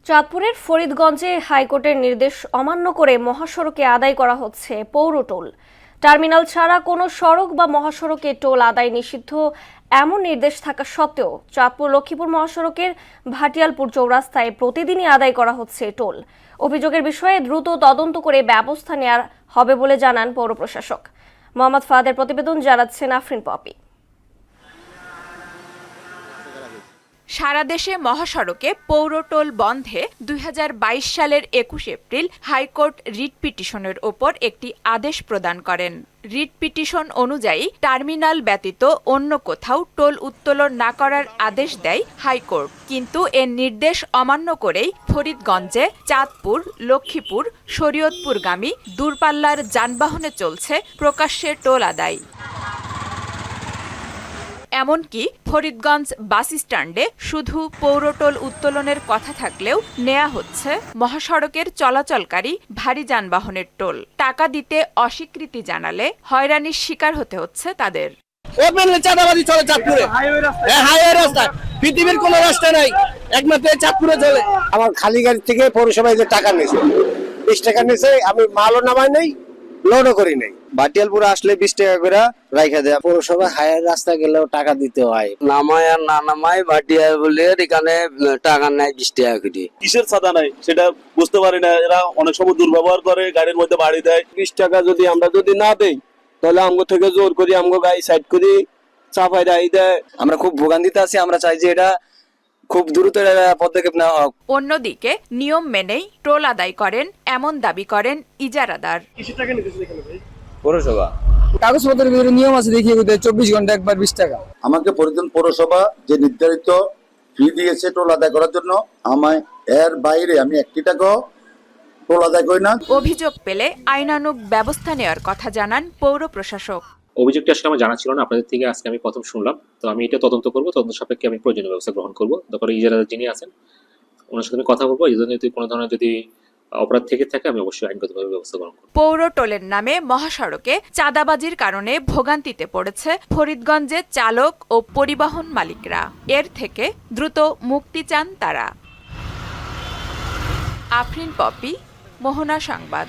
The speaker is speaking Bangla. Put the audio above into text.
চাঁদপুরের ফরিদগঞ্জে হাইকোর্টের নির্দেশ অমান্য করে মহাসড়কে আদায় করা হচ্ছে পৌর টোল। টার্মিনাল ছাড়া কোনো সড়ক বা মহাসড়কে টোল আদায় নিষিদ্ধ এমন নির্দেশ থাকা সত্ত্বেও চাঁদপুর লক্ষ্মীপুর মহাসড়কের ভাটিয়ালপুর চৌরাস্তায় প্রতিদিনই আদায় করা হচ্ছে টোল। অভিযোগের বিষয়ে দ্রুত তদন্ত করে ব্যবস্থা নেওয়া হবে বলে জানান পৌর প্রশাসক। মোহাম্মদ ফাহাদের প্রতিবেদন, জানাচ্ছেন আফরিন পপি। সারা দেশে মহাসড়কে পৌর টোল বন্ধে 2022 সালের 21 এপ্রিল হাইকোর্ট রিট পিটিশনের ওপর একটি আদেশ প্রদান করেন। রিট পিটিশন অনুযায়ী টার্মিনাল ব্যতীত অন্য কোথাও টোল উত্তোলন না করার আদেশ দেয় হাইকোর্ট, কিন্তু এর নির্দেশ অমান্য করেই ফরিদগঞ্জে চাঁদপুর, লক্ষ্মীপুর, শরীয়তপুরগামী দূরপাল্লার যানবাহনে চলছে প্রকাশ্যে টোল আদায়। এমনকি ফরিদগঞ্জ বাস স্ট্যান্ডে শুধু পৌরটোল উত্তোলনের কথা থাকলেও নেওয়া হচ্ছে মহাসড়কের চলাচলকারী ভারী যানবাহনের টোল। টাকা দিতে অস্বীকৃতি জানালে হয়রানির শিকার হতে হচ্ছে তাদের। চাঁদাবাজি চলে চাঁদপুরে, হাইওয়ে রাস্তা, পৃথিবীর কোনো রাস্তা নাই, একমাত্র চাঁদপুরে চলে। আমার খালি গাড়ি থেকে পৌরসভায় যে টাকা নিয়েছে 20 টাকা নিয়েছে, আমি মালও নামাই নাই, লোডও করি নাই। ভাটিয়ালপুর আসলে 20 টাকা করে রাইখা দেয়। পৌরসভা হাইওয়ে রাস্তা গেলেও টাকা দিতে হয়, নামায় আর না নামায় ভাটিয়াল বলে এখানে টাকা নেয় 20 টাকা করে। কিসের ছাতা নাই সেটা বুঝতে পারি না। এরা অনেক সময় দুর্ব্যবহার করে, গাড়ির মধ্যে বাড়ি দেয়। 20 টাকা যদি আমরা না দেই তাহলে আমগো থেকে জোর করি আমগো গাড়ি সাইড করি চাপাই রাই দেয়। আমরা খুব ভোগান্তিতে আছি। আমরা চাই যে এটা খুব দ্রুত পদক্ষেপ নেওয়া হোক। অন্যদিকে নিয়ম মেনেই টোল আদায় করেন এমন দাবি করেন ইজারাদার। পৌরসভা কাগজপত্রের ভিতরে নিয়ম আছে, দেখিয়ে 24 ঘন্টা একবার 20 টাকা। আমাকে ফরিদগঞ্জ পৌরসভা যে নির্ধারিত ফি দিয়েছে টোল আদায় করার জন্য, আমায় এর বাইরে আমি 1 টাকাও টোল আদায় করি না। অভিযোগ পেলে আইনানুগ ব্যবস্থা নেওয়ার কথা জানান পৌর প্রশাসক। অভিযোগটি আসলে আমার জানা ছিল না, আপনাদের থেকে আজকে আমি প্রথম শুনলাম। তো আমি এটা তদন্ত করব, তদন্ত সাপেক্ষে আমি প্রয়োজনীয় ব্যবস্থা গ্রহণ করবো। তারপরে ইজারাদার যিনি আছেন ওনার সাথে আমি কথা বলবো। এই জন্য যদি কোনো ধরনের যদি অপরাধ থেকে থাকে আমি অবশ্যই আইনগতভাবে ব্যবস্থা গ্রহণ করব। পৌর টোলের নামে মহাসড়কে চাঁদাবাজির কারণে ভোগান্তিতে পড়েছে ফরিদগঞ্জের চালক ও পরিবহন মালিকরা। এর থেকে দ্রুত মুক্তি চান তারা। আফরিন পপি, মোহনা সংবাদ।